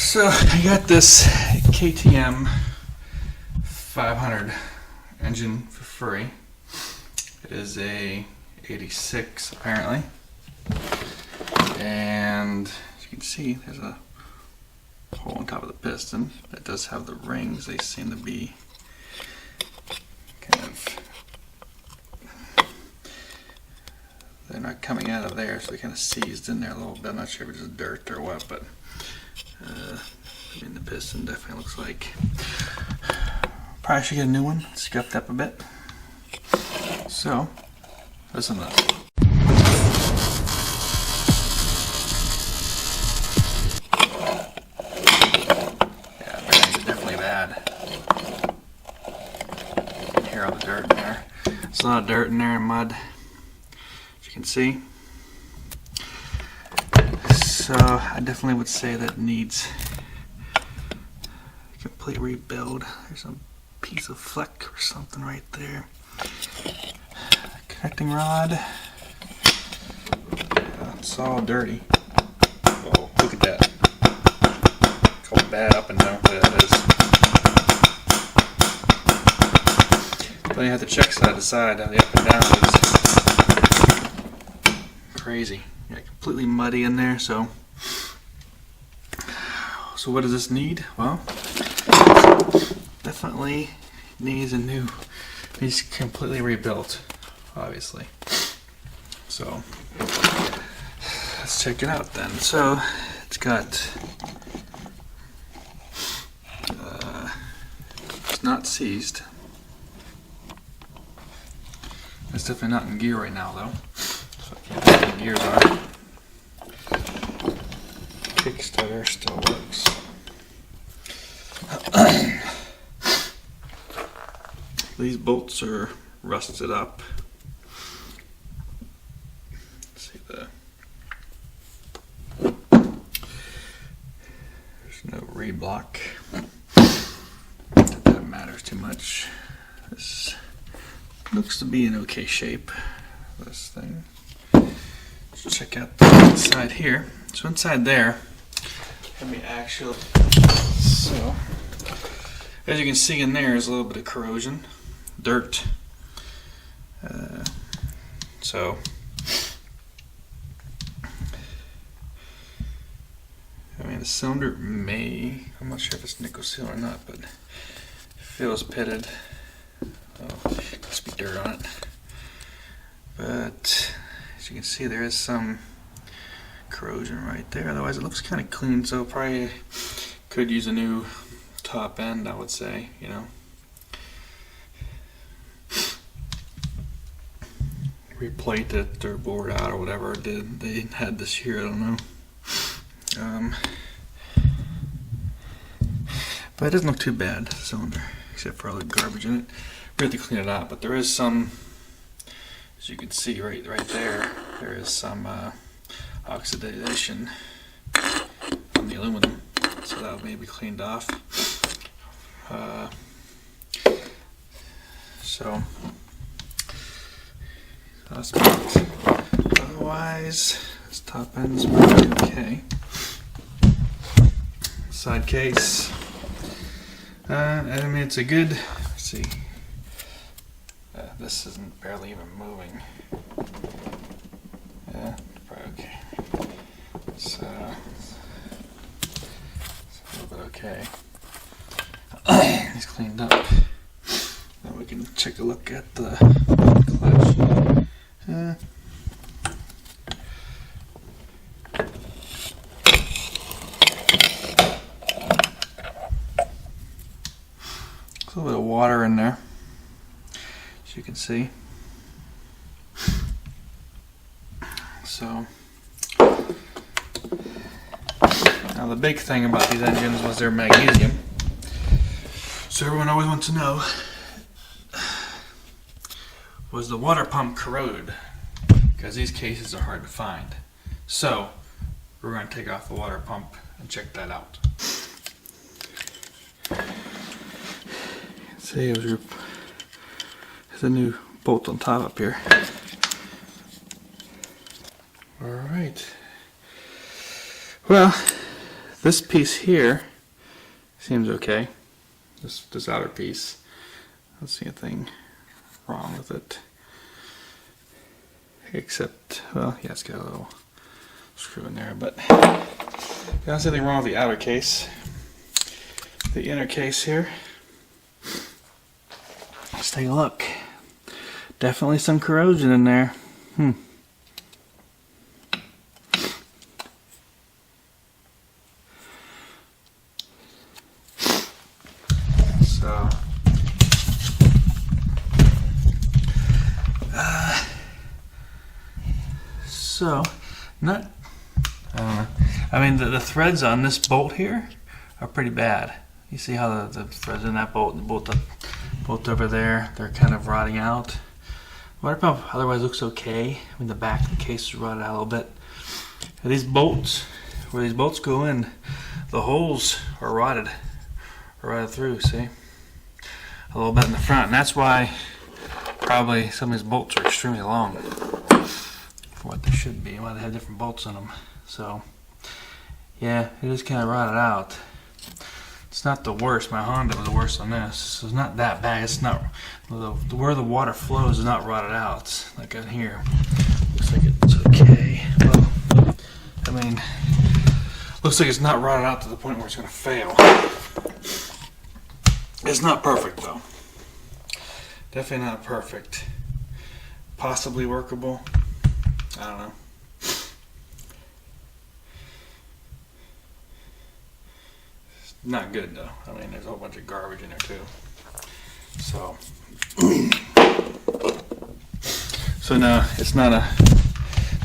So I got this KTM 500 engine for free. It is a 86 apparently, and as you can see there's a hole on top of the piston that does have the rings. They seem to be kind of, they're not coming out of there, so they kind of seized in there a little bit. I'm not sure if it's dirt or what, but I mean, the piston definitely looks like probably should get a new one, scuffed up a bit. So listen to this. Yeah, bearings are definitely bad. You can hear all the dirt in there. There's a lot of dirt in there and mud, as you can see. So I definitely would say that needs a complete rebuild. There's a piece of fleck or something right there. Connecting rod. It's all dirty. Oh, look at that. Look how bad up and down that is. But you have to check side to side how the up and down is. Crazy. Yeah, completely muddy in there. So what does this need? Well, definitely needs needs completely rebuilt, obviously. So let's check it out then. So it's got it's not seized. It's definitely not in gear right now though, so I can't see what the gears are. Kickstarter still works. These bolts are rusted up. Let's see there's no reblock. Not that that matters too much. This looks to be in okay shape. This thing. Let's check out the inside here. So inside there, let me actually. So as you can see in there is a little bit of corrosion. Dirt. So I mean the cylinder may, I'm not sure if it's nickel seal or not, but it feels pitted. Oh, must be dirt on it. But as you can see there is some corrosion right there. Otherwise it looks kind of clean, so probably could use a new top end, I would say, you know. Replate it or bore it out or whatever it did. They had this year, I don't know. But it doesn't look too bad, the cylinder, except for all the garbage in it. We have to clean it out, but there is some, as you can see right there, there is some oxidation on the aluminum, so that will maybe cleaned off. So that's about it. Otherwise, this top end's pretty okay. Side case. I mean, it's a good. Let's see. This isn't barely even moving. Yeah, probably okay. So it's a little bit okay. He's cleaned up. Now we can take a look at the clutch. A little bit of water in there, as you can see. So now the big thing about these engines was their magnesium. So everyone always wants to know, was the water pump corroded? Because these cases are hard to find. So we're going to take off the water pump and check that out. See, there's a new bolt on top up here. Alright. Well, This piece here seems okay. This outer piece. I don't see anything wrong with it. Except, well, yeah, it's got a little screw in there, but I don't see anything wrong with the outer case. The inner case here. Let's take a look. Definitely some corrosion in there. So, not, I don't know. I mean, the threads on this bolt here are pretty bad. You see how the threads in that bolt, the bolt over there, they're kind of rotting out. Water pump otherwise looks okay. I mean, the back of the case is rotted out a little bit. These bolts, where these bolts go in, the holes are rotted through, see? A little bit in the front, and that's why probably some of these bolts are extremely long for what they should be, why they have different bolts in them. So, yeah, it is kind of rotted out. It's not the worst. My Honda was the worst on this. So it's not that bad. It's not, where the water flows is not rotted out. Like in here. Looks like it's okay. Well, I mean, looks like it's not rotted out to the point where it's going to fail. It's not perfect though. Definitely not perfect. Possibly workable. I don't know. It's not good though. I mean, there's a whole bunch of garbage in there too. So, no, it's not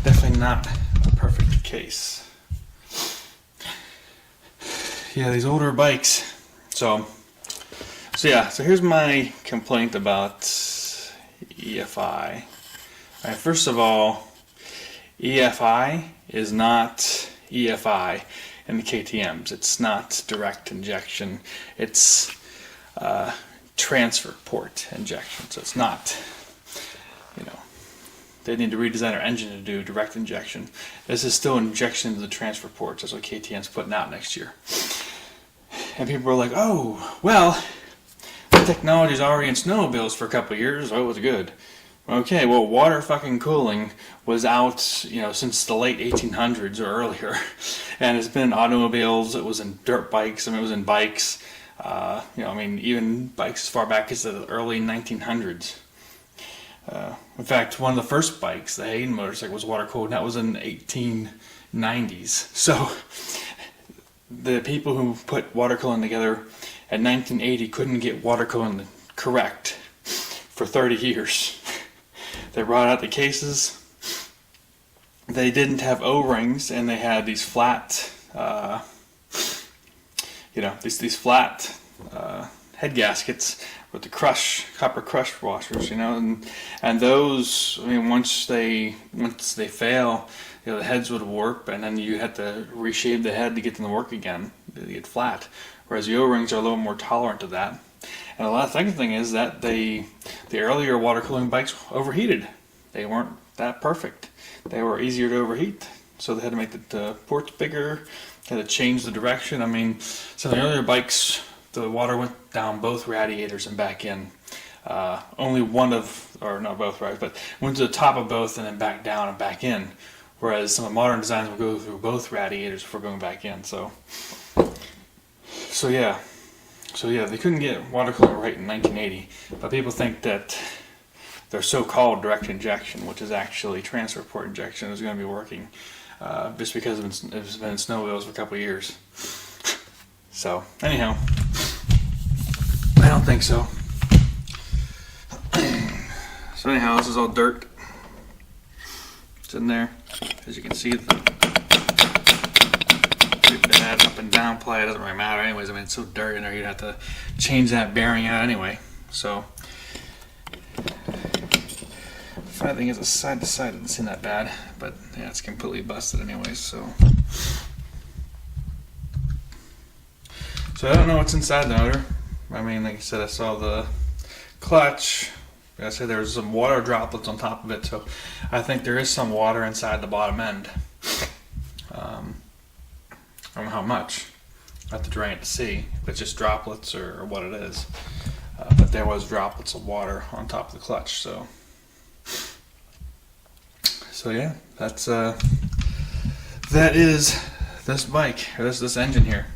definitely not a perfect case. Yeah, these older bikes. So here's my complaint about EFI. All right, first of all, EFI is not EFI in the KTMs. It's not direct injection. It's transfer port injection. So it's not, they need to redesign their engine to do direct injection. This is still injection into the transfer ports. That's what KTM's putting out next year. And people were like, oh, well, the technology's already in snowmobiles for a couple of years, so it was good. Okay, well, water fucking cooling was out, since the late 1800s or earlier, and it's been in automobiles. It was in dirt bikes. I mean, it was in bikes. Even bikes as far back as the early 1900s. In fact, one of the first bikes, the Hayden motorcycle, was water cooled, and that was in the 1890s. So, the people who put water cooling together in 1980 couldn't get water cooling correct for 30 years. They brought out the cases. They didn't have O-rings, and they had these flat, these flat head gaskets with the copper crush washers, and those. I mean, once they fail, the heads would warp, and then you had to reshave the head to get them to work again, to get flat. Whereas the O-rings are a little more tolerant to that. And the second thing is that the earlier water cooling bikes overheated. They weren't that perfect. They were easier to overheat, so they had to make the ports bigger. They had to change the direction. I mean, some of the earlier bikes, the water went down both radiators and back in. Only one or not both, right? But went to the top of both and then back down and back in. Whereas some of the modern designs will go through both radiators before going back in. So yeah, they couldn't get water cooling right in 1980, but people think that their so-called direct injection, which is actually transfer port injection, is going to be working just because it's been in snowmobiles for a couple of years. So, anyhow, I don't think so. So anyhow, this is all dirt. It's in there. As you can see, that up and down play, it doesn't really matter anyways. I mean, it's so dirty in there, you'd have to change that bearing out anyway. So, the funny thing is, the side to side doesn't seem that bad, but yeah, it's completely busted anyways. So I don't know what's inside the motor. I mean, like I said, I saw the clutch. Like I said, there was some water droplets on top of it, so I think there is some water inside the bottom end. I don't know how much. I have to drain it to see if it's just droplets or what it is. But there was droplets of water on top of the clutch, so yeah, that is this bike, or this engine here.